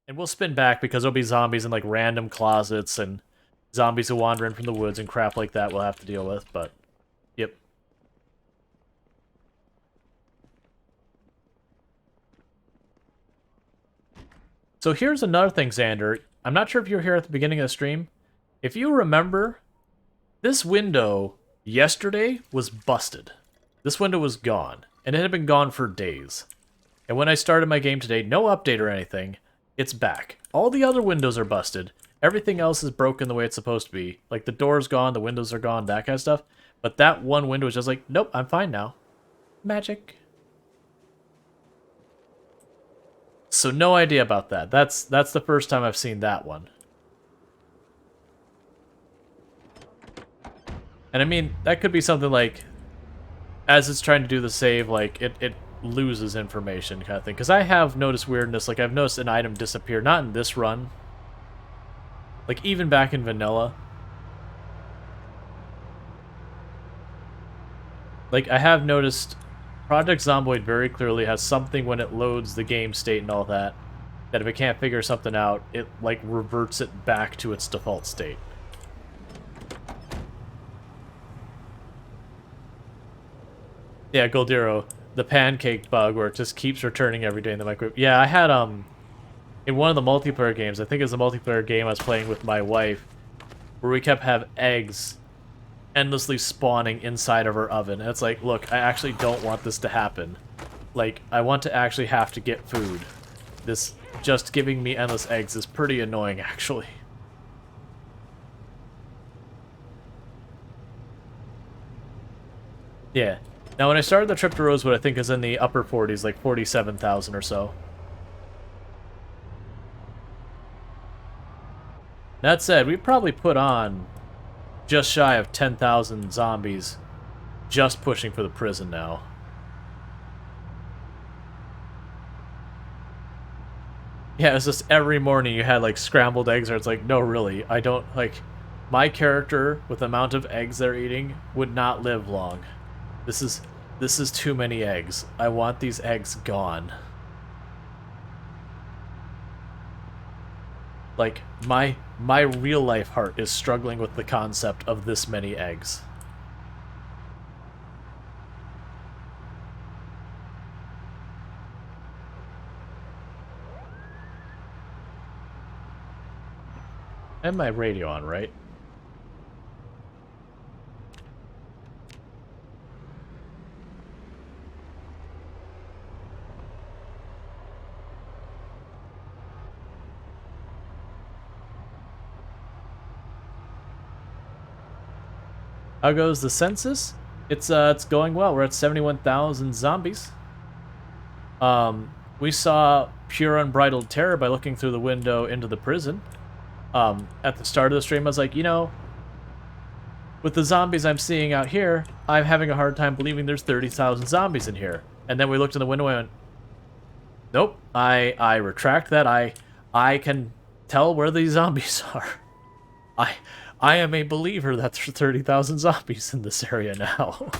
And we'll spin back because there'll be zombies in like random closets and zombies who wander in from the woods and crap like that we'll have to deal with, but yep. So here's another thing, Xander. I'm not sure if you were here at the beginning of the stream. If you remember, this window yesterday was busted. This window was gone, and it had been gone for days. And when I started my game today, no update or anything, it's back. All the other windows are busted. Everything else is broken the way it's supposed to be. Like, the door's gone, the windows are gone, that kind of stuff. But that one window is just like, nope, I'm fine now. Magic. So no idea about that. That's the first time I've seen that one. And I mean, that could be something like, as it's trying to do the save, like, it loses information kind of thing. Because I have noticed weirdness, like, I've noticed an item disappear, not in this run. Like, even back in vanilla. Like, I have noticed Project Zomboid very clearly has something when it loads the game state and all that, that if it can't figure something out, it, like, reverts it back to its default state. Yeah, Goldiro, the pancake bug where it just keeps returning every day in the microwave. Yeah, I had, in one of the multiplayer games, I think it was a multiplayer game I was playing with my wife, where we kept have eggs endlessly spawning inside of our oven. And it's like, look, I actually don't want this to happen. Like, I want to actually have to get food. This just giving me endless eggs is pretty annoying, actually. Yeah. Now, when I started the trip to Rosewood, I think is in the upper 40s, like 47,000 or so. That said, we probably put on just shy of 10,000 zombies just pushing for the prison now. Yeah, it's just every morning you had, like, scrambled eggs, or it's like, no, really, I don't, like, my character, with the amount of eggs they're eating, would not live long. This is too many eggs. I want these eggs gone. Like, my real life heart is struggling with the concept of this many eggs. I have my radio on, right? How goes the census? It's going well. We're at 71,000 zombies. We saw pure unbridled terror by looking through the window into the prison. At the start of the stream, I was like, you know, with the zombies I'm seeing out here, I'm having a hard time believing there's 30,000 zombies in here. And then we looked in the window and went, nope, I retract that. I can tell where these zombies are. I am a believer that there's 30,000 zombies in this area now.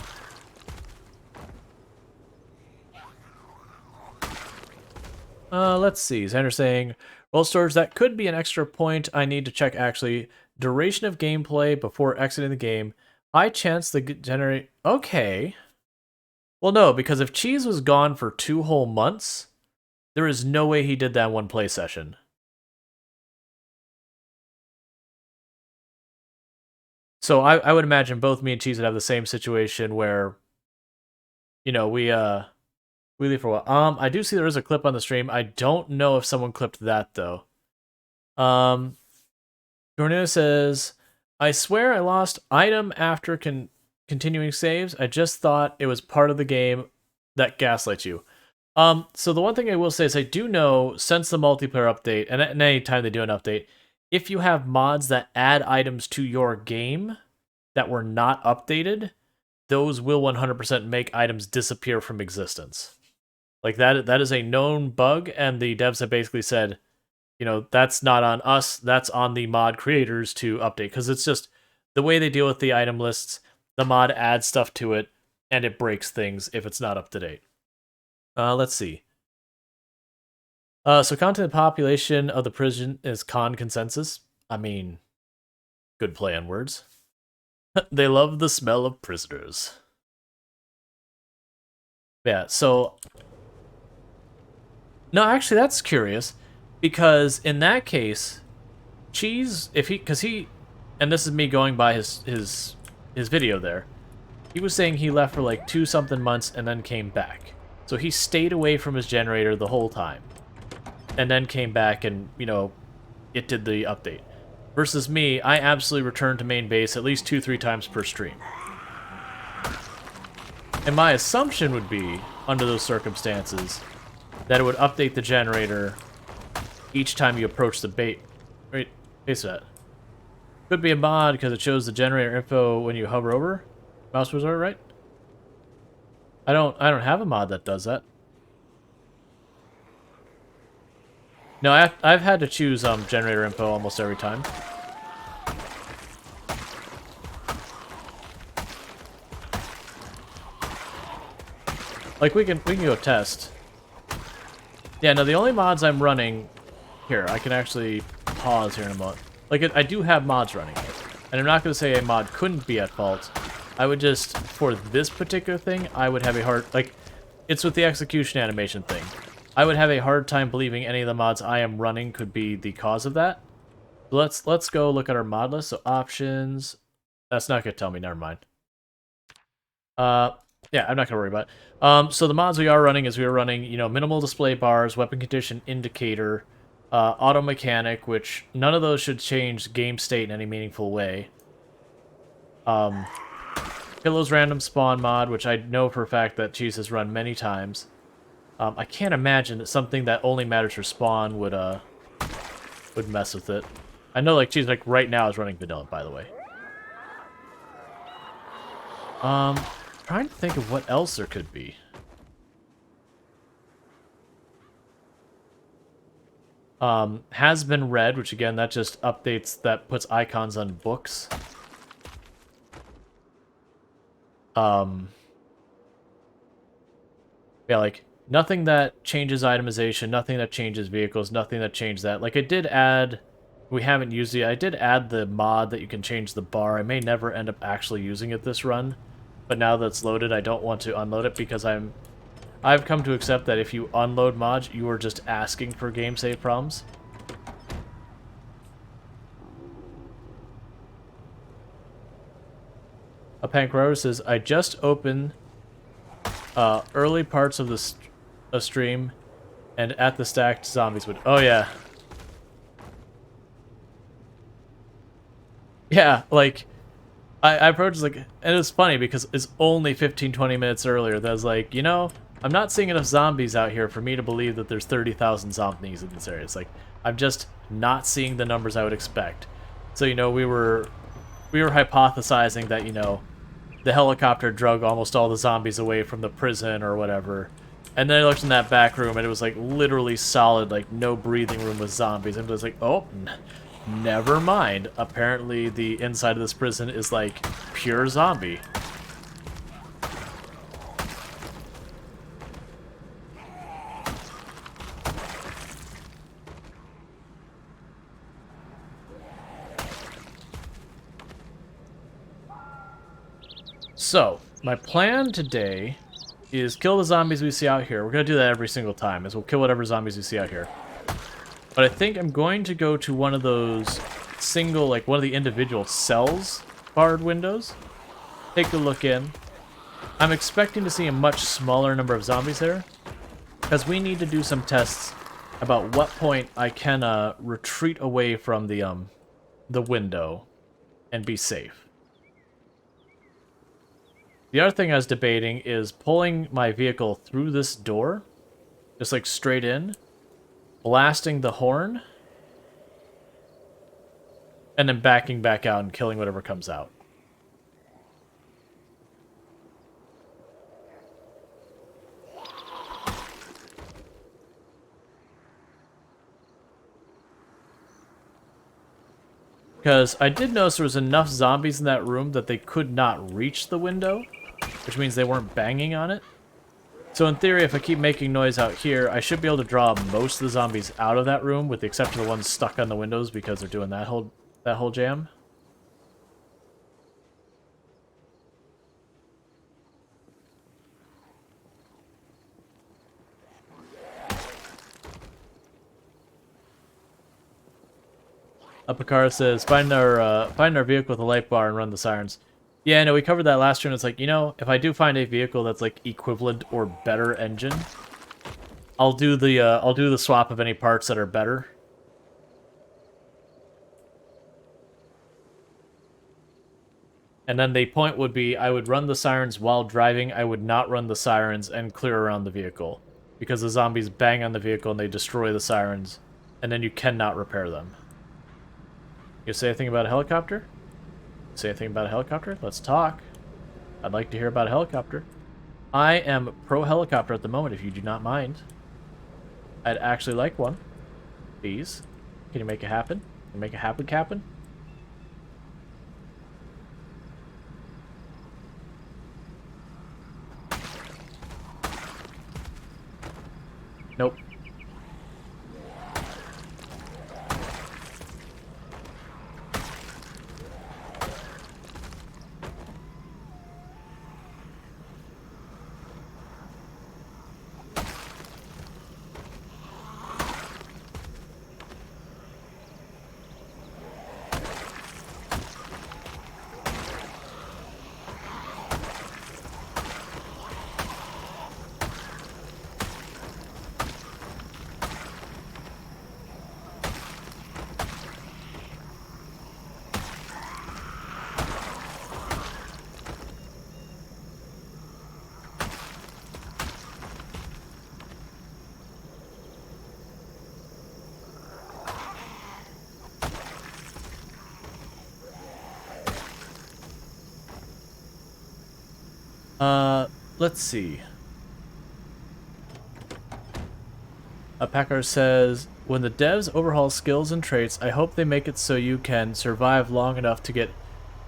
Let's see. Xander saying, well, Storge, that could be an extra point I need to check, actually. Duration of gameplay before exiting the game. High chance to generate... Okay. Well, no, because if Cheese was gone for 2 whole months, there is no way he did that in one play session. So I would imagine both me and Cheese would have the same situation where, you know, we leave for a while. I do see there is a clip on the stream. I don't know if someone clipped that, though. Jornina says, I swear I lost item after continuing saves. I just thought it was part of the game that gaslights you. So the one thing I will say is I do know, since the multiplayer update, and any time they do an update, if you have mods that add items to your game that were not updated, those will 100% make items disappear from existence. Like, that is a known bug, and the devs have basically said, you know, that's not on us, that's on the mod creators to update, because it's just the way they deal with the item lists, the mod adds stuff to it, and it breaks things if it's not up to date. Let's see. So content population of the prison is con consensus. I mean, good play on words. They love the smell of prisoners. Yeah, so... No, actually, that's curious. Because in that case, Cheese, if he... Because he... And this is me going by his video there. He was saying he left for like 2-something months and then came back. So he stayed away from his generator the whole time. And then came back and, you know, it did the update. Versus me, I absolutely returned to main base at least 2-3 times per stream. And my assumption would be, under those circumstances, that it would update the generator each time you approach the bait. Wait, base that. Could be a mod because it shows the generator info when you hover over. Mouse resort, right? I don't have a mod that does that. No, I've had to choose generator info almost every time. Like we can go test. Yeah, no, the only mods I'm running here, I can actually pause here in a moment. Like I do have mods running, and I'm not going to say a mod couldn't be at fault. I would just, for this particular thing, I would have a hard, like, it's with the execution animation thing. I would have a hard time believing any of the mods I am running could be the cause of that. Let's go look at our mod list. So options, that's not gonna tell me. Never mind. Yeah, I'm not gonna worry about it. So the mods we are running is we are running, you know, minimal display bars, weapon condition indicator, auto mechanic, which none of those should change game state in any meaningful way. Pillow's random spawn mod, which I know for a fact that Cheese has run many times. I can't imagine that something that only matters for spawn would mess with it. I know, like, Cheese, like, right now is running vanilla, by the way. Trying to think of what else there could be. Has been read, which again, that just updates, that puts icons on books. Yeah, like, nothing that changes itemization, nothing that changes vehicles, nothing that changes that. Like, I did add, we haven't used it, I did add the mod that you can change the bar. I may never end up actually using it this run, but now that it's loaded, I don't want to unload it because I've come to accept that if you unload mods, you are just asking for game save problems. A Pankraro says, I just opened early parts of the stream, and at the stacked zombies would... Oh, yeah. Yeah, like, I approached, like... And it's funny, because it's only 15-20 minutes earlier that I was like, you know, I'm not seeing enough zombies out here for me to believe that there's 30,000 zombies in this area. It's like, I'm just not seeing the numbers I would expect. So, you know, we were hypothesizing that, you know, the helicopter drug almost all the zombies away from the prison or whatever. And then I looked in that back room and it was like literally solid, like no breathing room with zombies. And I was like, oh, never mind. Apparently the inside of this prison is like pure zombie. So, my plan today is kill the zombies we see out here. We're going to do that every single time, is we'll kill whatever zombies we see out here. But I think I'm going to go to one of those single, like one of the individual cells barred windows. Take a look in. I'm expecting to see a much smaller number of zombies there, because we need to do some tests about what point I can retreat away from the window and be safe. The other thing I was debating is pulling my vehicle through this door, just like straight in, blasting the horn, and then backing back out and killing whatever comes out. Because I did notice there was enough zombies in that room that they could not reach the window, which means they weren't banging on it. So in theory, if I keep making noise out here, I should be able to draw most of the zombies out of that room, with the exception of the ones stuck on the windows because they're doing that whole jam. Upakara says, find our vehicle with a light bar and run the sirens. Yeah, no, we covered that last year, and it's like, you know, if I do find a vehicle that's like equivalent or better engine, I'll do the swap of any parts that are better. And then the point would be, I would run the sirens while driving. I would not run the sirens and clear around the vehicle, because the zombies bang on the vehicle and they destroy the sirens, and then you cannot repair them. You say anything about a helicopter? Say anything about a helicopter? Let's talk. I'd like to hear about a helicopter. I am pro-helicopter at the moment, if you do not mind. I'd actually like one. Please. Can you make it happen? Can you make it happen, Captain? Nope. Let's see. Packard says, when the devs overhaul skills and traits, I hope they make it so you can survive long enough to get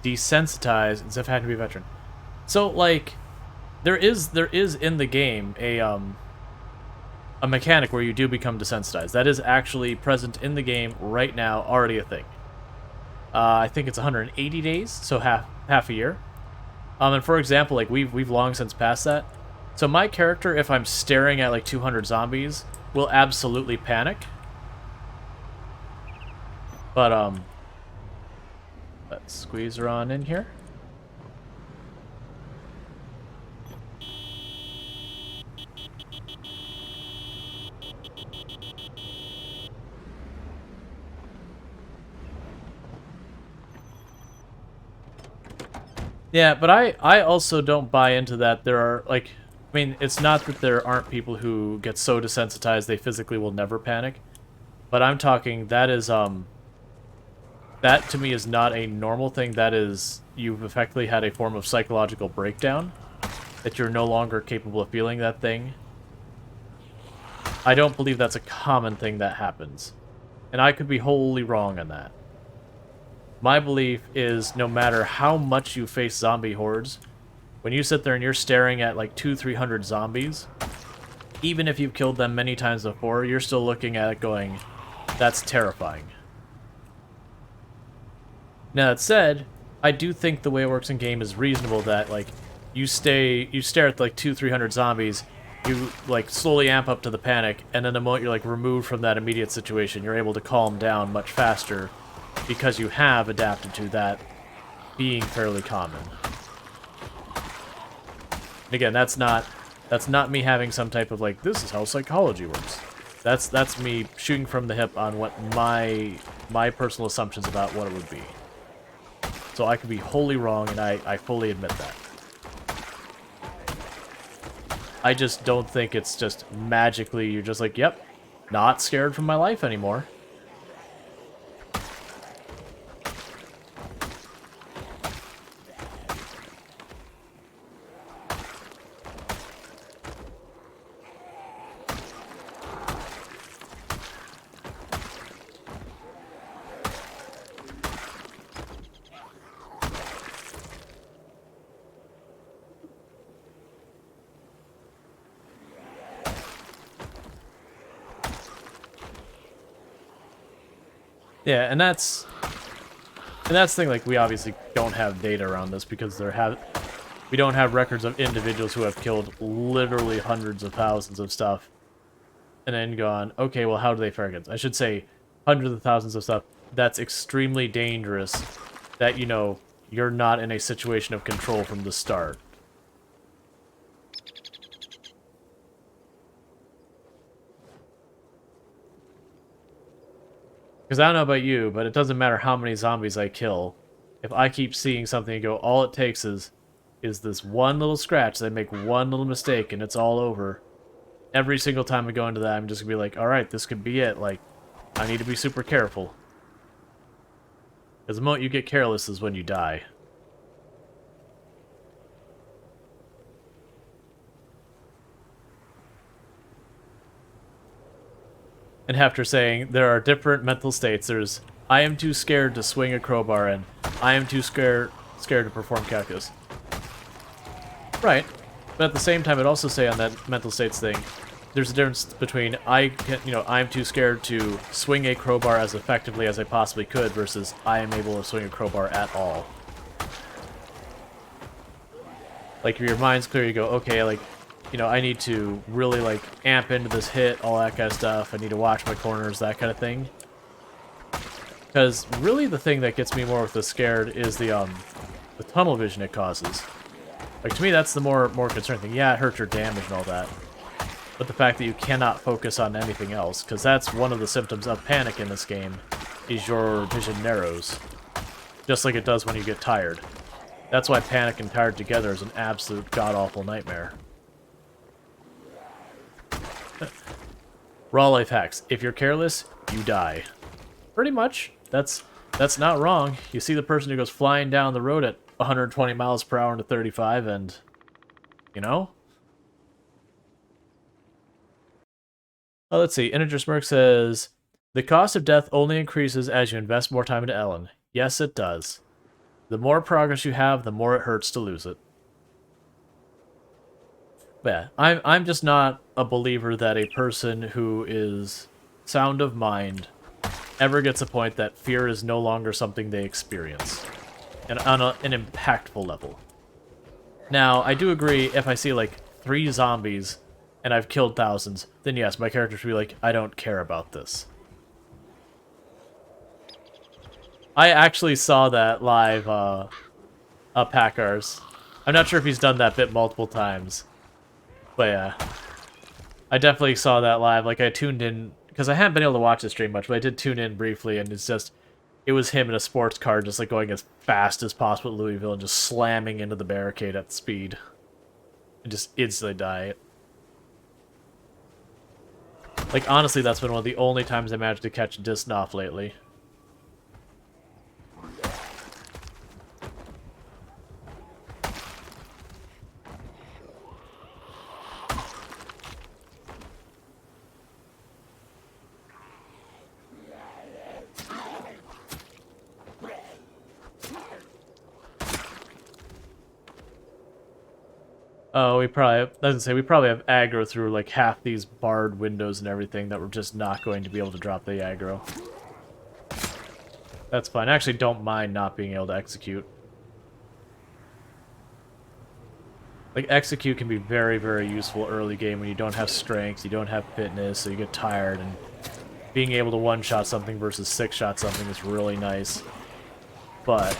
desensitized instead of having to be a veteran. So, like, there is in the game a mechanic where you do become desensitized. That is actually present in the game right now, already a thing. I think it's 180 days, so half a year. And for example, like we've long since passed that. So my character, if I'm staring at like 200 zombies, will absolutely panic. But let's squeeze her on in here. Yeah, but I also don't buy into that. There are, like, I mean, it's not that there aren't people who get so desensitized they physically will never panic, but I'm talking, that is, that to me is not a normal thing. That is, you've effectively had a form of psychological breakdown, that you're no longer capable of feeling that thing. I don't believe that's a common thing that happens, and I could be wholly wrong on that. My belief is no matter how much you face zombie hordes, when you sit there and you're staring at like 200-300 zombies, even if you've killed them many times before, you're still looking at it going, that's terrifying. Now that said, I do think the way it works in game is reasonable, that like you stare at like 200-300 zombies, you like slowly amp up to the panic, and then the moment you're like removed from that immediate situation, you're able to calm down much faster, because you have adapted to that being fairly common. And again, that's not me having some type of like, this is how psychology works. That's me shooting from the hip on what my personal assumptions about what it would be. So I could be wholly wrong, and I fully admit that. I just don't think it's just magically you're just like, yep, not scared from my life anymore. Yeah, and that's the thing. Like, we obviously don't have data around this because we don't have records of individuals who have killed literally hundreds of thousands of stuff, and then gone, okay, well, how do they fare against? I should say, hundreds of thousands of stuff. That's extremely dangerous. That, you know, you're not in a situation of control from the start. Because I don't know about you, but it doesn't matter how many zombies I kill. If I keep seeing something and go, all it takes is this one little scratch. They make one little mistake and it's all over. Every single time I go into that, I'm just going to be like, alright, this could be it. Like, I need to be super careful. Because the moment you get careless is when you die. And after saying there are different mental states, there's I am too scared to swing a crowbar and I am too scared to perform calculus. Right. But at the same time, I'd also say on that mental states thing, there's a difference between I'm too scared to swing a crowbar as effectively as I possibly could versus I am able to swing a crowbar at all. Like, if your mind's clear, you go, okay, like, you know, I need to really, like, amp into this hit, all that kind of stuff. I need to watch my corners, that kind of thing. Because really the thing that gets me more with the scared is the tunnel vision it causes. Like, to me, that's the more concerning thing. Yeah, it hurts your damage and all that. But the fact that you cannot focus on anything else, because that's one of the symptoms of panic in this game, is your vision narrows. Just like it does when you get tired. That's why panic and tired together is an absolute god-awful nightmare. Raw life hacks. If you're careless, you die. Pretty much. That's not wrong. You see the person who goes flying down the road at 120 miles per hour into 35 and... you know? Oh, let's see. Integer Smirk says, the cost of death only increases as you invest more time into Ellen. Yes, it does. The more progress you have, the more it hurts to lose it. But yeah, I'm just not a believer that a person who is sound of mind ever gets a point that fear is no longer something they experience. And on an impactful level. Now, I do agree, if I see, like, 3 zombies and I've killed thousands, then yes, my character should be like, I don't care about this. I actually saw that live, Packars. I'm not sure if he's done that bit multiple times. But yeah. I definitely saw that live. Like, I tuned in, because I haven't been able to watch the stream much, but I did tune in briefly, and it's just... it was him in a sports car just, like, going as fast as possible at Louisville and just slamming into the barricade at speed. And just instantly die. Like, honestly, that's been one of the only times I managed to catch Disnoff lately. Oh, we probably have aggro through like half these barred windows and everything that we're just not going to be able to drop the aggro. That's fine. I actually don't mind not being able to execute. Like, execute can be very, very useful early game when you don't have strength, you don't have fitness, so you get tired, and being able to one-shot something versus six-shot something is really nice. But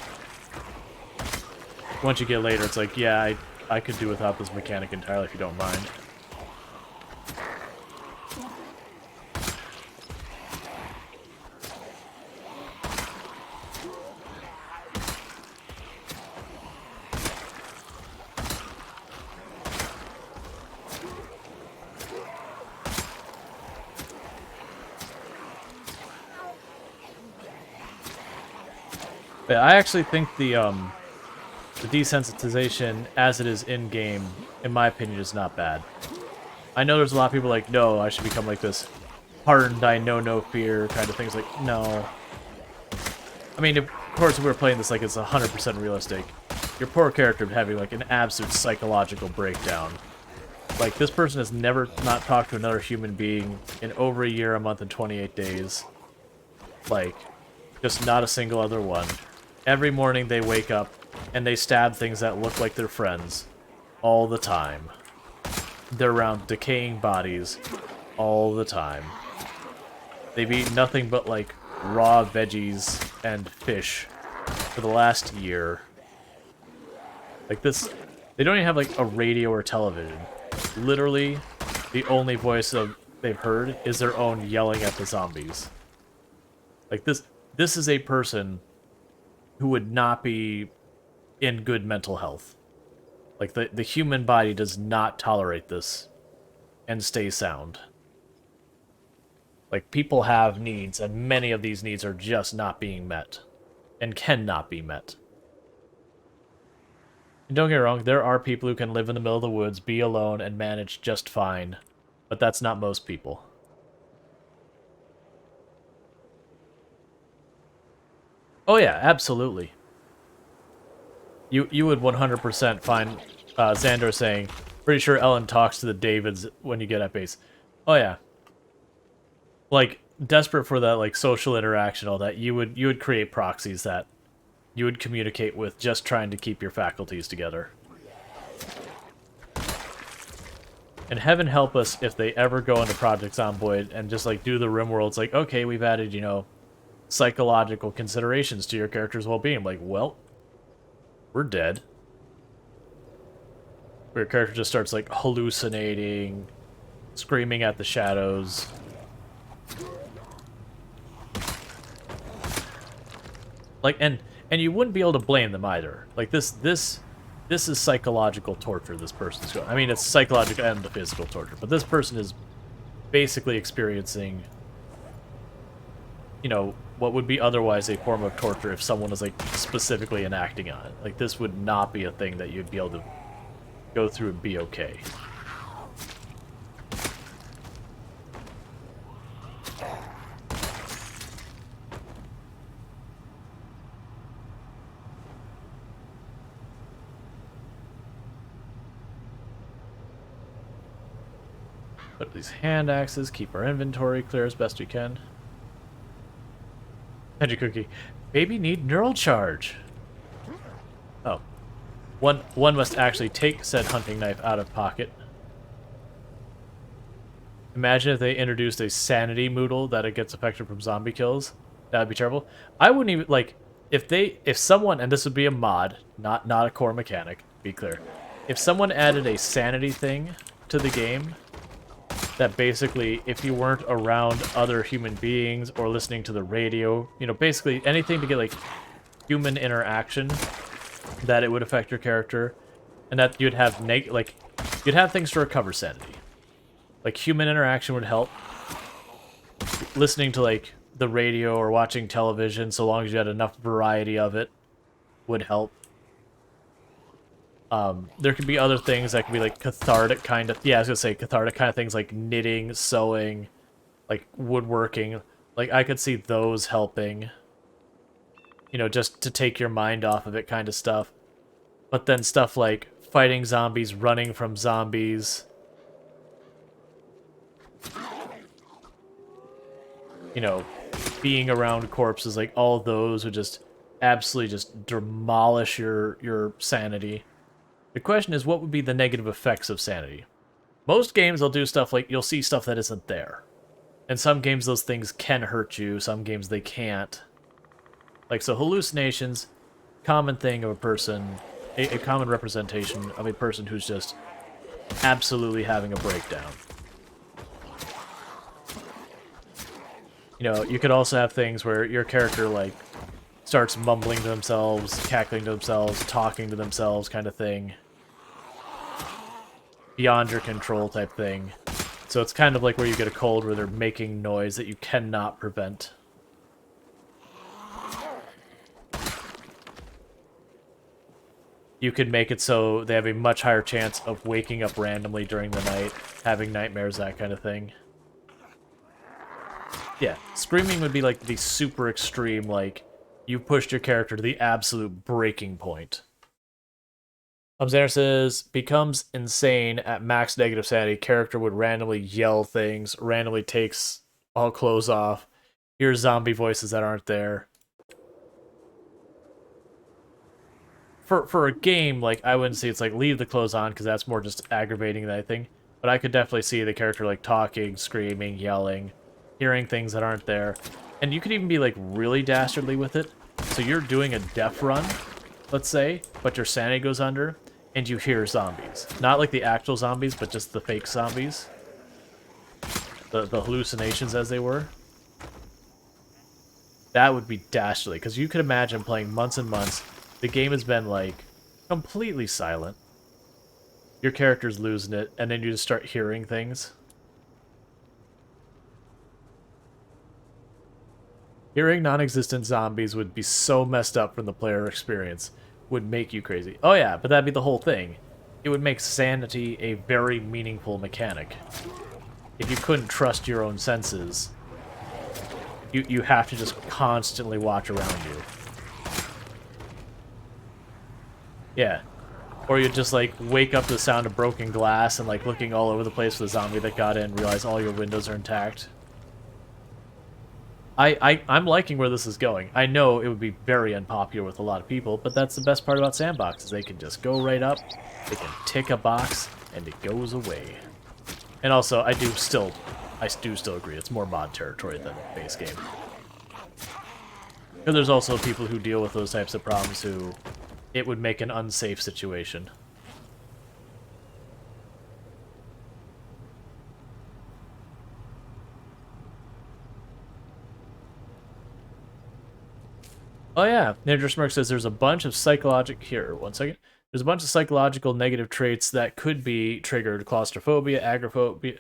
once you get later, it's like, yeah, I could do without this mechanic entirely if you don't mind. But I actually think the desensitization as it is in-game, in my opinion, is not bad. I know there's a lot of people like, no, I should become like this hardened, I know no fear kind of things. Like, no. I mean, of course, if we were playing this like it's 100% realistic, your poor character would have like an absolute psychological breakdown. Like, this person has never not talked to another human being in over a year, a month, and 28 days. Like, Just not a single other one. Every morning they wake up and they stab things that look like their friends. All the time. They're around decaying bodies. All the time. They've eaten nothing but, like, raw veggies and fish for the last year. Like this, they don't even have, like, a radio or television. Literally, the only voice they've heard is their own yelling at the zombies. Like this is a person who would not be in good mental health. Like the human body does not tolerate this and stay sound. Like people have needs, and many of these needs are just not being met and cannot be met. And don't get me wrong, there are people who can live in the middle of the woods, be alone, and manage just fine. But that's not most people. Oh yeah, absolutely. You would 100% find Xandor saying, pretty sure Ellen talks to the Davids when you get at base. Oh yeah. Like, desperate for that, like, social interaction, all that, you would create proxies that you would communicate with just trying to keep your faculties together. And heaven help us if they ever go into Project Zomboid and just, like, do the RimWorlds, like, okay, we've added, you know, psychological considerations to your character's well-being. Like, well, we're dead. Where your character just starts, like, hallucinating, screaming at the shadows. Like, and you wouldn't be able to blame them either. Like, this is psychological torture this person's going. I mean, it's psychological and the physical torture, but this person is basically experiencing, you know, what would be otherwise a form of torture if someone was, like, specifically enacting on it. Like, this would not be a thing that you'd be able to go through and be okay. Put these hand axes, keep our inventory clear as best we can. Magic cookie. Baby need neural charge. Oh. One must actually take said hunting knife out of pocket. Imagine if they introduced a sanity moodle that it gets affected from zombie kills. That would be terrible. I wouldn't even, like, if someone, and this would be a mod, not a core mechanic, be clear. If someone added a sanity thing to the game, that basically, if you weren't around other human beings or listening to the radio, you know, basically anything to get, like, human interaction, that it would affect your character, and that you'd have you'd have things to recover sanity. Like, human interaction would help. Listening to, like, the radio or watching television, so long as you had enough variety of it, would help. There could be other things that could be, like, cathartic kind of... Yeah, I was gonna say cathartic kind of things, like knitting, sewing, like, woodworking. Like, I could see those helping. You know, just to take your mind off of it kind of stuff. But then stuff like fighting zombies, running from zombies. You know, being around corpses, like, all those would just absolutely just demolish your sanity. The question is, what would be the negative effects of sanity? Most games will do stuff like, you'll see stuff that isn't there. In some games, those things can hurt you. Some games, they can't. Like, so hallucinations, common thing of a person, a common representation of a person who's just absolutely having a breakdown. You know, you could also have things where your character, like, starts mumbling to themselves, cackling to themselves, talking to themselves kind of thing. Beyond your control type thing. So it's kind of like where you get a cold where they're making noise that you cannot prevent. You could make it so they have a much higher chance of waking up randomly during the night, having nightmares, that kind of thing. Yeah, screaming would be like the super extreme, like, you pushed your character to the absolute breaking point. Xander says, becomes insane at max negative sanity. Character would randomly yell things, randomly takes all clothes off, hears zombie voices that aren't there. for a game, like, I wouldn't say it's like leave the clothes on, because that's more just aggravating than anything. But I could definitely see the character like talking, screaming, yelling, hearing things that aren't there. And you could even be like really dastardly with it. So you're doing a death run, let's say, but your sanity goes under, and you hear zombies. Not like the actual zombies, but just the fake zombies. The hallucinations, as they were. That would be dastardly, because you could imagine playing months and months. The game has been, like, completely silent. Your character's losing it, and then you just start hearing things. Hearing non-existent zombies would be so messed up from the player experience. Would make you crazy. Oh yeah, but that'd be the whole thing. It would make sanity a very meaningful mechanic. If you couldn't trust your own senses, you have to just constantly watch around you. Yeah. Or you just, like, wake up to the sound of broken glass and, like, looking all over the place for the zombie that got in and realize all your windows are intact. I'm liking where this is going. I know it would be very unpopular with a lot of people, but that's the best part about sandboxes. They can just go right up, they can tick a box, and it goes away. And also, I do still agree, it's more mod territory than base game. And there's also people who deal with those types of problems who it would make an unsafe situation. Oh yeah, Ninja Smirk says there's a bunch of psychological... Here, one second. There's a bunch of psychological negative traits that could be triggered. Claustrophobia, agoraphobia.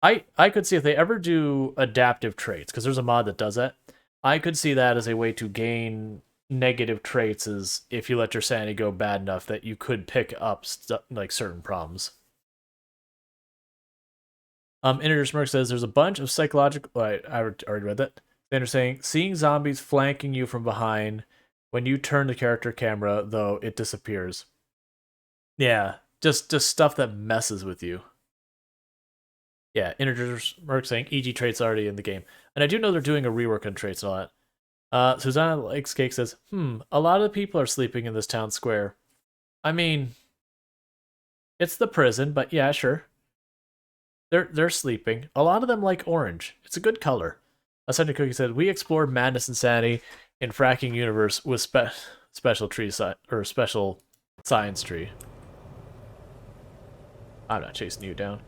I could see if they ever do adaptive traits, because there's a mod that does that. I could see that as a way to gain negative traits, is if you let your sanity go bad enough that you could pick up like certain problems. Integer Smirk says there's a bunch of psychological... I already read that. They're saying, seeing zombies flanking you from behind, when you turn the character camera, though, it disappears. Yeah, just stuff that messes with you. Yeah, Integer Smirk saying, EG traits already in the game. And I do know they're doing a rework on traits and all that. Susanna Likes Cake says, a lot of the people are sleeping in this town square. I mean, it's the prison, but yeah, sure. They're sleeping. A lot of them like orange. It's a good color. Sunday Cookie said, we explored madness and sanity in Fracking Universe with special tree or special science tree. I'm not chasing you down.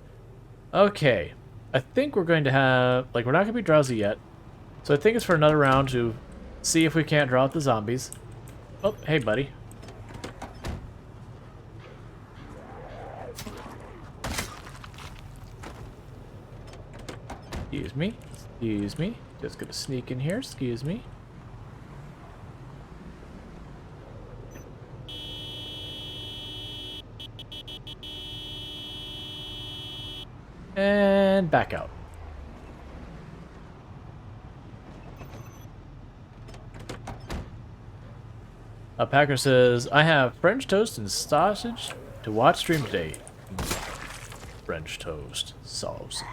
Okay. I think we're going to have... Like, we're not going to be drowsy yet. So I think it's for another round to see if we can't draw out the zombies. Oh, hey, buddy. Excuse me. Excuse me. Just gonna sneak in here. Excuse me. And back out. Packer says, I have French toast and sausage to watch stream today. French toast, sausage.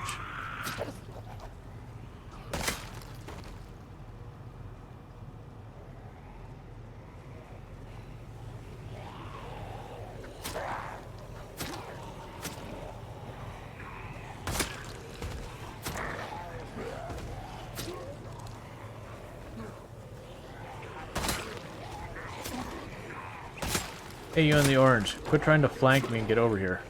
Hey, you in the orange. Quit trying to flank me and get over here.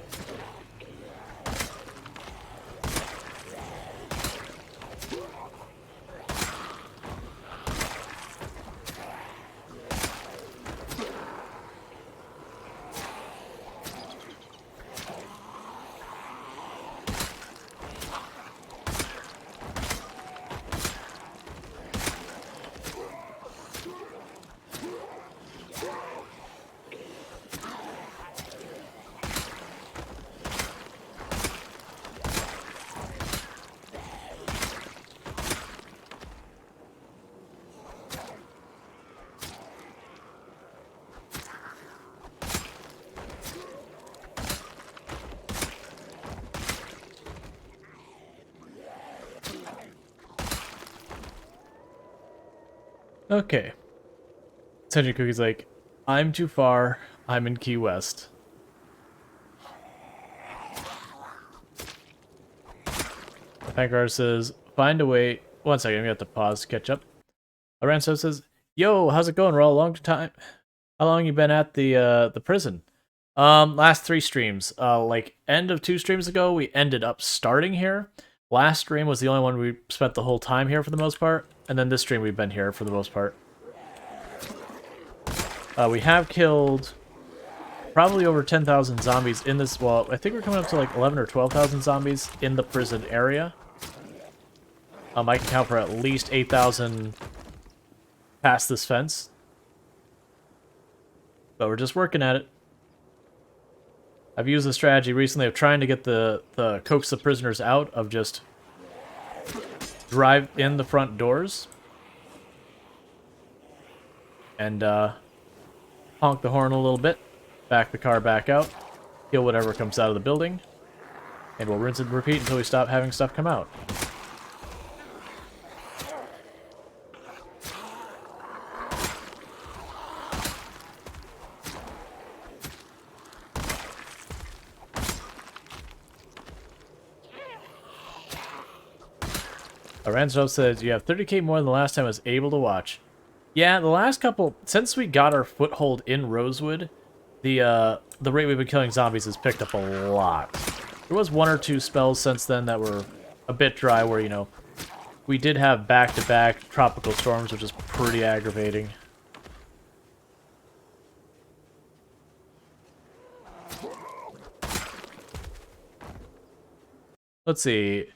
Okay. Sentry Cookie's like, I'm too far. I'm in Key West. Pankar says, find a way. One second, I'm gonna have to pause to catch up. Lorenzo says, yo, how's it going, Rual? Long time. How long you been at the prison? Last 3 streams. Like end of 2 streams ago, we ended up starting here. Last stream was the only one we spent the whole time here for the most part, and then this stream we've been here for the most part. We have killed probably over 10,000 zombies in this. Well, I think we're coming up to like 11 or 12,000 zombies in the prison area. I can count for at least 8,000 past this fence. But we're just working at it. I've used the strategy recently of trying to get the coax the prisoners out of just drive in the front doors and honk the horn a little bit, back the car back out, kill whatever comes out of the building, and we'll rinse and repeat until we stop having stuff come out. Ranzo says, you have 30k more than the last time I was able to watch. Yeah, the last couple, since we got our foothold in Rosewood, the rate we've been killing zombies has picked up a lot. There was 1 or 2 spells since then that were a bit dry where, you know, we did have back-to-back tropical storms, which is pretty aggravating. Let's see.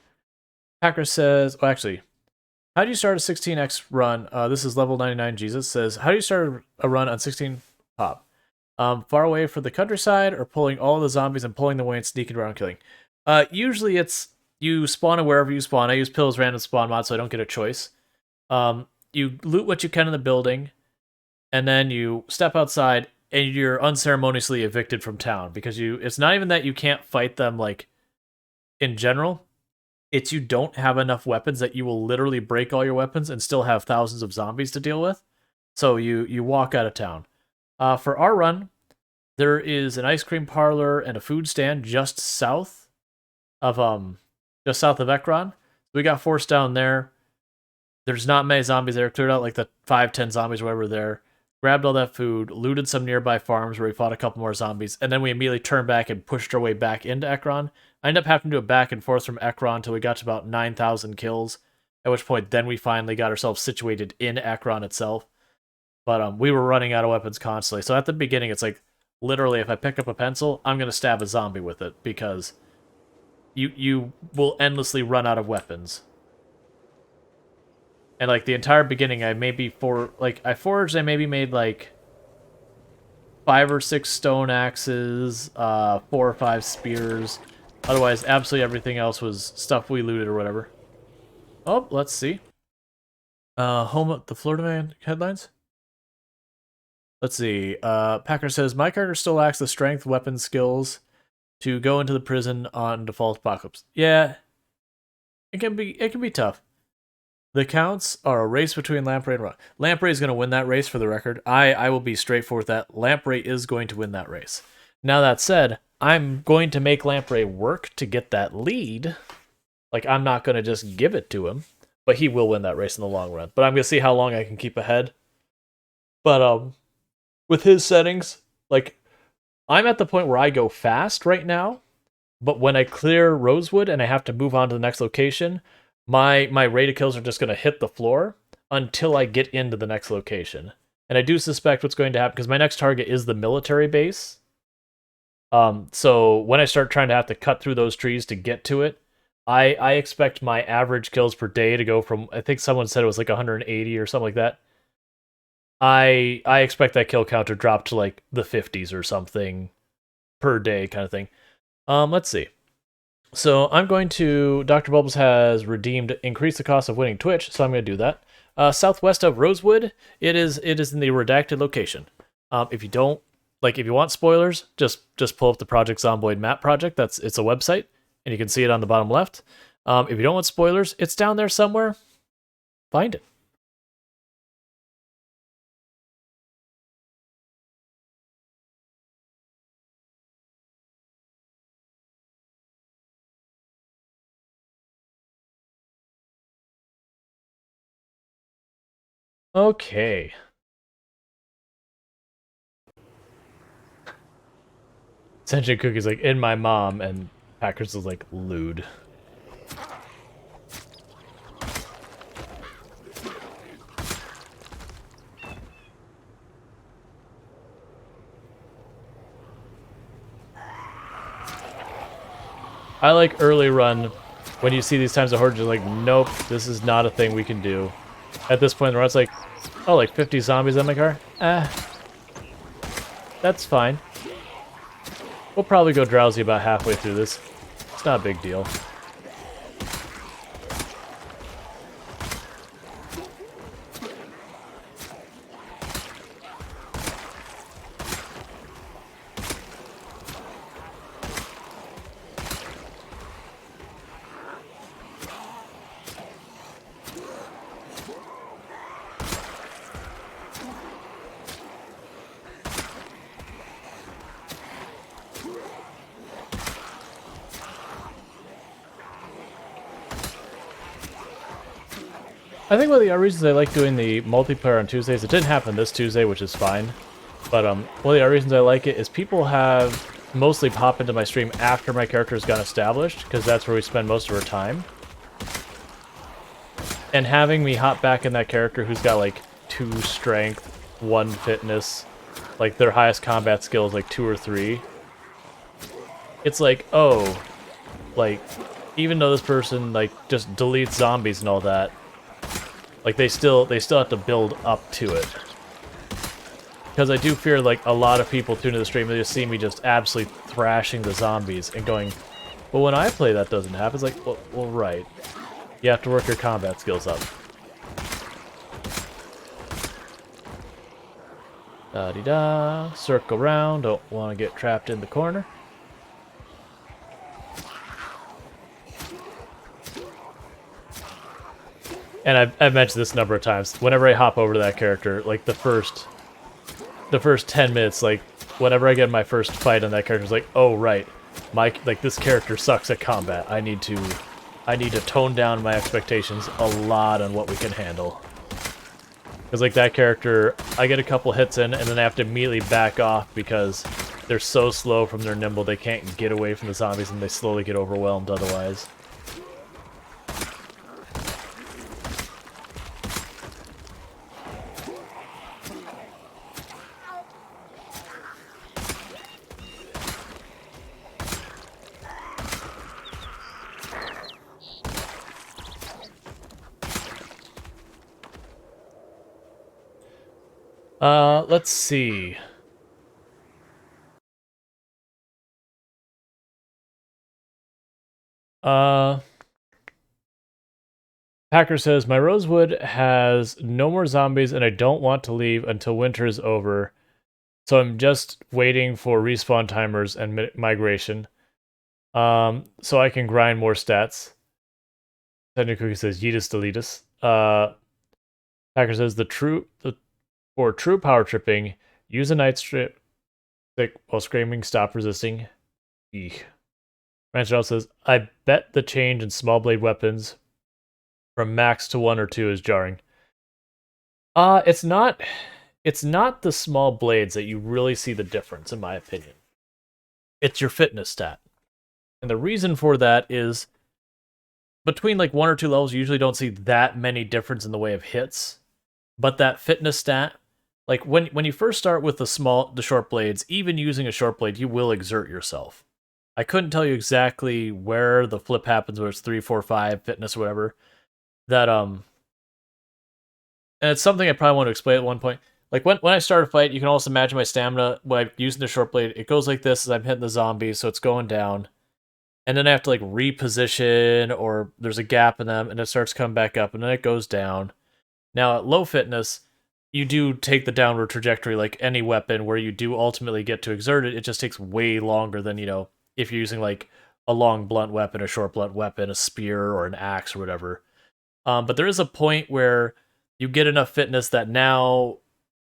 Hacker says, well, actually, how do you start a 16x run? This is level 99 Jesus says, how do you start a run on 16 pop? Far away from the countryside or pulling all the zombies and pulling them away and sneaking around killing? Usually it's you spawn wherever you spawn. I use Pill's random spawn mod so I don't get a choice. You loot what you can in the building, and then you step outside and you're unceremoniously evicted from town because it's not even that you can't fight them like in general. It's you don't have enough weapons that you will literally break all your weapons and still have thousands of zombies to deal with. So you walk out of town. For our run, there is an ice cream parlor and a food stand just south of Ekron. We got forced down there. There's not many zombies there. Cleared out like the 5-10 zombies where we're there. Grabbed all that food, looted some nearby farms where we fought a couple more zombies, and then we immediately turned back and pushed our way back into Ekron. I ended up having to do a back and forth from Ekron until we got to about 9,000 kills, at which point then we finally got ourselves situated in Ekron itself. But we were running out of weapons constantly. So at the beginning, it's like, literally, if I pick up a pencil, I'm going to stab a zombie with it, because you will endlessly run out of weapons. And like the entire beginning, I forged, I maybe made like 5 or 6 stone axes, 4 or 5 spears. Otherwise, absolutely everything else was stuff we looted or whatever. Oh, let's see. Home of the Florida Man headlines. Let's see. Packer says, my character still lacks the strength, weapon skills to go into the prison on default apocalypse. Yeah, it can be tough. The counts are a race between Lamprey and Rual. Lamprey is going to win that race, for the record. I will be straightforward with that. Lamprey is going to win that race. Now, that said, I'm going to make Lamprey work to get that lead. Like, I'm not going to just give it to him. But he will win that race in the long run. But I'm going to see how long I can keep ahead. But with his settings, like, I'm at the point where I go fast right now. But when I clear Rosewood and I have to move on to the next location, my rate of kills are just going to hit the floor until I get into the next location. And I do suspect what's going to happen, because my next target is the military base. So when I start trying to have to cut through those trees to get to it, I expect my average kills per day to go from, I think someone said it was like 180 or something like that. I expect that kill count to drop to like the 50s or something per day kind of thing. Let's see. So I'm going to, Dr. Bubbles has redeemed increase the cost of winning Twitch, so I'm going to do that. Southwest of Rosewood, it is in the redacted location. If you don't, like, if you want spoilers, just pull up the Project Zomboid map project. It's a website, and you can see it on the bottom left. If you don't want spoilers, it's down there somewhere. Find it. Okay. Sentient Cookie's like, in my mom, and Packers is like, lewd. I like early run when you see these times of horde, you're like, nope, this is not a thing we can do. At this point in the run, it's like, oh, like 50 zombies in my car? That's fine. We'll probably go drowsy about halfway through this. It's not a big deal. I think one of the reasons I like doing the multiplayer on Tuesdays, it didn't happen this Tuesday, which is fine, but one of the other reasons I like it is people have mostly pop into my stream after my character's got established, because that's where we spend most of our time. And having me hop back in that character who's got like 2 strength, 1 fitness, like their highest combat skill is like 2 or 3. It's like, oh, like, even though this person like just deletes zombies and all that, like they still have to build up to it. Because I do fear like a lot of people tune into the stream, they just see me just absolutely thrashing the zombies and going, well, when I play that doesn't happen. It's like, well, right. You have to work your combat skills up. Da-de-da. Circle around. Don't want to get trapped in the corner. And I've mentioned this a number of times. Whenever I hop over to that character, like the first 10 minutes, like whenever I get my first fight on that character, it's like, oh right, this character sucks at combat. I need to tone down my expectations a lot on what we can handle. Because like that character, I get a couple hits in, and then I have to immediately back off because they're so slow from their nimble, they can't get away from the zombies, and they slowly get overwhelmed otherwise. Let's see. Packer says, my Rosewood has no more zombies and I don't want to leave until winter is over. So I'm just waiting for respawn timers and migration. So I can grind more stats. Sending Cookie says, Yeetus deletus. Packer says, for true power tripping, use a night strip stick while screaming, stop resisting. Eek. Ranchel says, I bet the change in small blade weapons from max to 1 or 2 is jarring. It's not the small blades that you really see the difference, in my opinion. It's your fitness stat. And the reason for that is between like 1 or 2 levels, you usually don't see that many difference in the way of hits. But that fitness stat, like when you first start with the short blades, even using a short blade, you will exert yourself. I couldn't tell you exactly where the flip happens, where it's 3, 4, 5, fitness or whatever. That and it's something I probably want to explain at one point. Like when I start a fight, you can also imagine my stamina when I'm using the short blade. It goes like this as I'm hitting the zombies, so it's going down. And then I have to like reposition, or there's a gap in them, and it starts coming back up, and then it goes down. Now at low fitness, you do take the downward trajectory like any weapon where you do ultimately get to exert it. It just takes way longer than, if you're using like a long blunt weapon, a short blunt weapon, a spear, or an axe or whatever. But there is a point where you get enough fitness that now,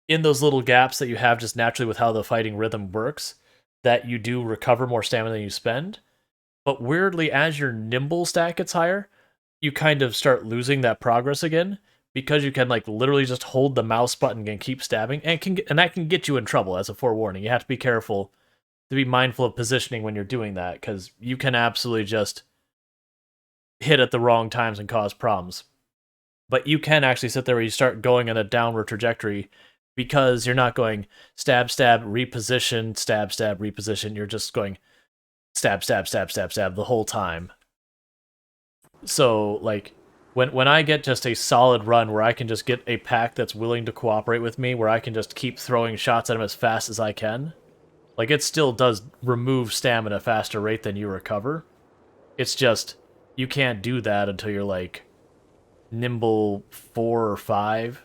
in those little gaps that you have just naturally with how the fighting rhythm works, that you do recover more stamina than you spend. But weirdly, as your nimble stat gets higher, you kind of start losing that progress again, because you can like literally just hold the mouse button and keep stabbing, and that can get you in trouble. As a forewarning, you have to be careful to be mindful of positioning when you're doing that, because you can absolutely just hit at the wrong times and cause problems. But you can actually sit there where you start going in a downward trajectory because you're not going stab, stab, reposition, stab, stab, reposition. You're just going stab, stab, stab, stab, stab the whole time. So, like, when I get just a solid run where I can just get a pack that's willing to cooperate with me, where I can just keep throwing shots at them as fast as I can, like, it still does remove stamina at a faster rate than you recover. It's just, you can't do that until you're, like, nimble 4 or 5.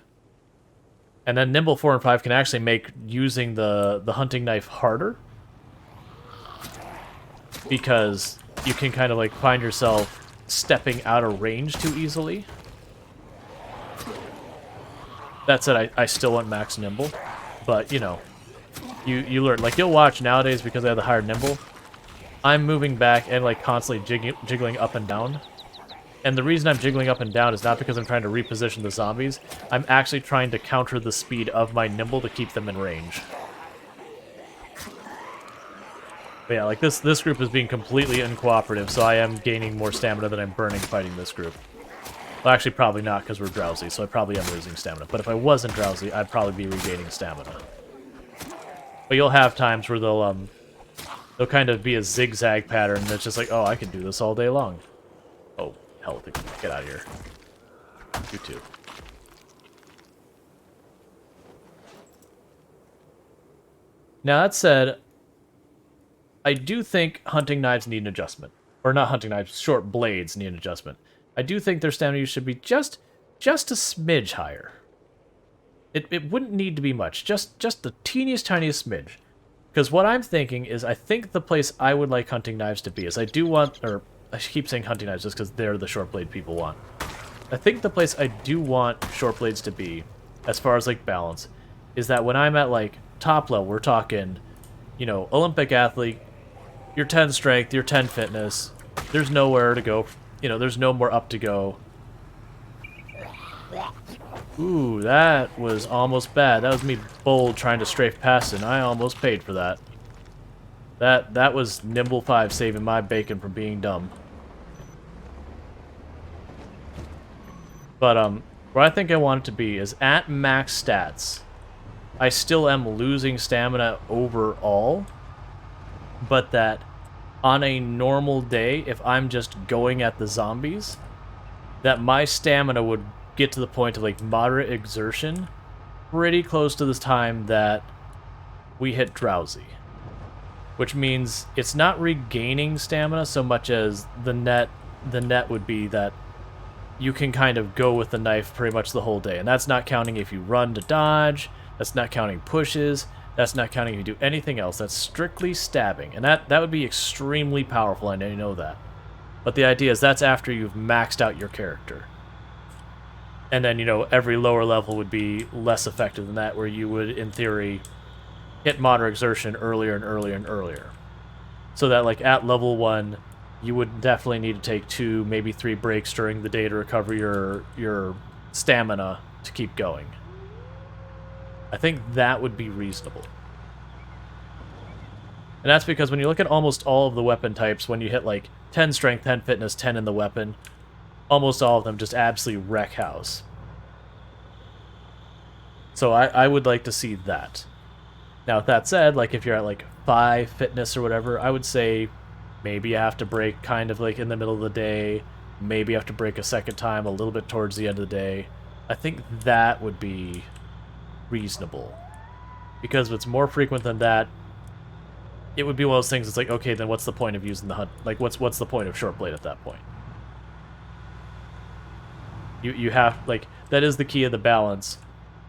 And then nimble 4 and 5 can actually make using the hunting knife harder, because you can kind of, like, find yourself stepping out of range too easily. That said, I still want max nimble, but, you know, you learn. Like, you'll watch nowadays, because I have the higher nimble, I'm moving back and, like, constantly jiggling up and down. And the reason I'm jiggling up and down is not because I'm trying to reposition the zombies. I'm actually trying to counter the speed of my nimble to keep them in range. But yeah, like, this group is being completely uncooperative, so I am gaining more stamina than I'm burning fighting this group. Well, actually, probably not, because we're drowsy, so I probably am losing stamina. But if I wasn't drowsy, I'd probably be regaining stamina. But you'll have times where they'll kind of be a zigzag pattern that's just like, oh, I can do this all day long. Oh, hell, get out of here. You too. Now, that said, I do think hunting knives need an adjustment. Or not hunting knives, short blades need an adjustment. I do think their stamina use should be just a smidge higher. It wouldn't need to be much, just the teeniest, tiniest smidge. Because what I'm thinking is, I think the place I would like hunting knives to be is, I do want, or I keep saying hunting knives just because they're the short blade people want. I think the place I do want short blades to be, as far as, like, balance, is that when I'm at, like, top level, we're talking, you know, Olympic athlete, you're 10 strength, you're 10 fitness, there's nowhere to go, you know, there's no more up to go. Ooh, that was almost bad. That was me bold trying to strafe past it, and I almost paid for that. That was Nimble 5 saving my bacon from being dumb. But, where I think I want it to be is at max stats. I still am losing stamina overall, but that on a normal day, if I'm just going at the zombies, that my stamina would get to the point of, like, moderate exertion pretty close to the time that we hit drowsy. Which means it's not regaining stamina so much as the net would be that you can kind of go with the knife pretty much the whole day. And that's not counting if you run to dodge, that's not counting pushes, that's not counting if you do anything else. That's strictly stabbing. And that would be extremely powerful, I know that. But the idea is that's after you've maxed out your character. And then, you know, every lower level would be less effective than that, where you would, in theory, hit moderate exertion earlier and earlier and earlier. So that, like, at level 1, you would definitely need to take 2, maybe 3 breaks during the day to recover your stamina to keep going. I think that would be reasonable. And that's because when you look at almost all of the weapon types, when you hit, like, 10 strength, 10 fitness, 10 in the weapon, almost all of them just absolutely wreck house. So I would like to see that. Now, with that said, like, if you're at, like, 5 fitness or whatever, I would say maybe you have to break kind of, like, in the middle of the day. Maybe you have to break a second time a little bit towards the end of the day. I think that would be reasonable. Because if it's more frequent than that, it would be one of those things, it's like, okay, then what's the point of using the hunt? Like, what's the point of short blade at that point? You have, like, that is the key of the balance,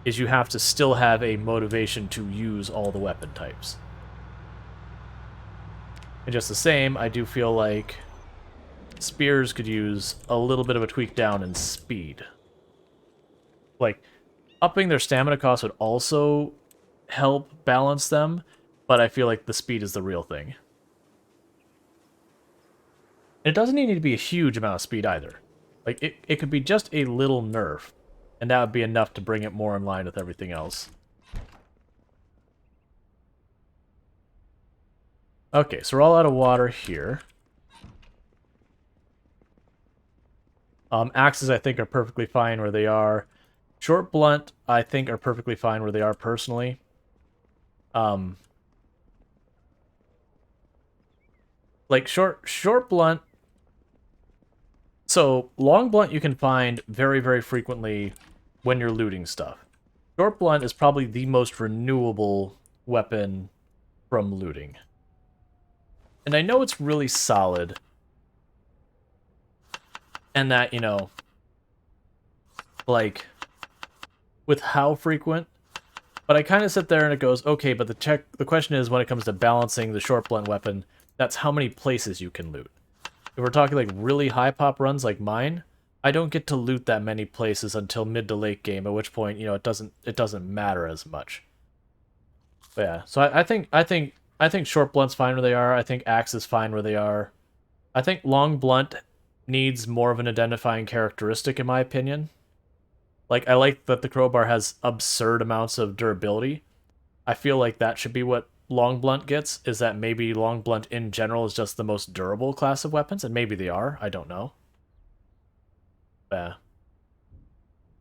is you have to still have a motivation to use all the weapon types. And just the same, I do feel like spears could use a little bit of a tweak down in speed. Like, upping their stamina cost would also help balance them, but I feel like the speed is the real thing. And it doesn't need to be a huge amount of speed either. Like, it could be just a little nerf. and that would be enough to bring it more in line with everything else. Okay, so we're all out of water here. Axes, I think, are perfectly fine where they are. Short blunt, I think, are perfectly fine where they are personally. Like short blunt. So long blunt you can find very, very frequently when you're looting stuff. Short blunt is probably the most renewable weapon from looting. And I know it's really solid. And that, you know, like, with how frequent. But I kind of sit there and it goes, okay, but the question is when it comes to balancing the short blunt weapon, that's how many places you can loot. If we're talking like really high pop runs like mine, I don't get to loot that many places until mid to late game, at which point, you know, it doesn't matter as much. But yeah, so I think short blunt's fine where they are. I think axe is fine where they are. I think long blunt needs more of an identifying characteristic in my opinion. Like I like that the crowbar has absurd amounts of durability. I feel like that should be what long blunt gets, is that maybe long blunt in general is just the most durable class of weapons, and maybe they are, I don't know. Yeah.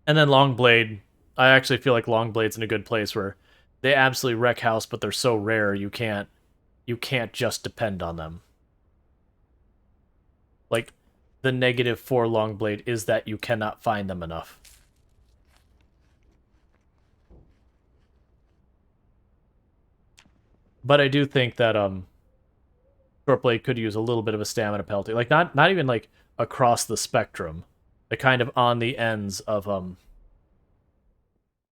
And then long blade, I actually feel like long blade's in a good place where they absolutely wreck house, but they're so rare you can't just depend on them. Like the negative for long blade is that you cannot find them enough. But I do think that short blade could use a little bit of a stamina penalty. Like not even like across the spectrum, but kind of on the ends of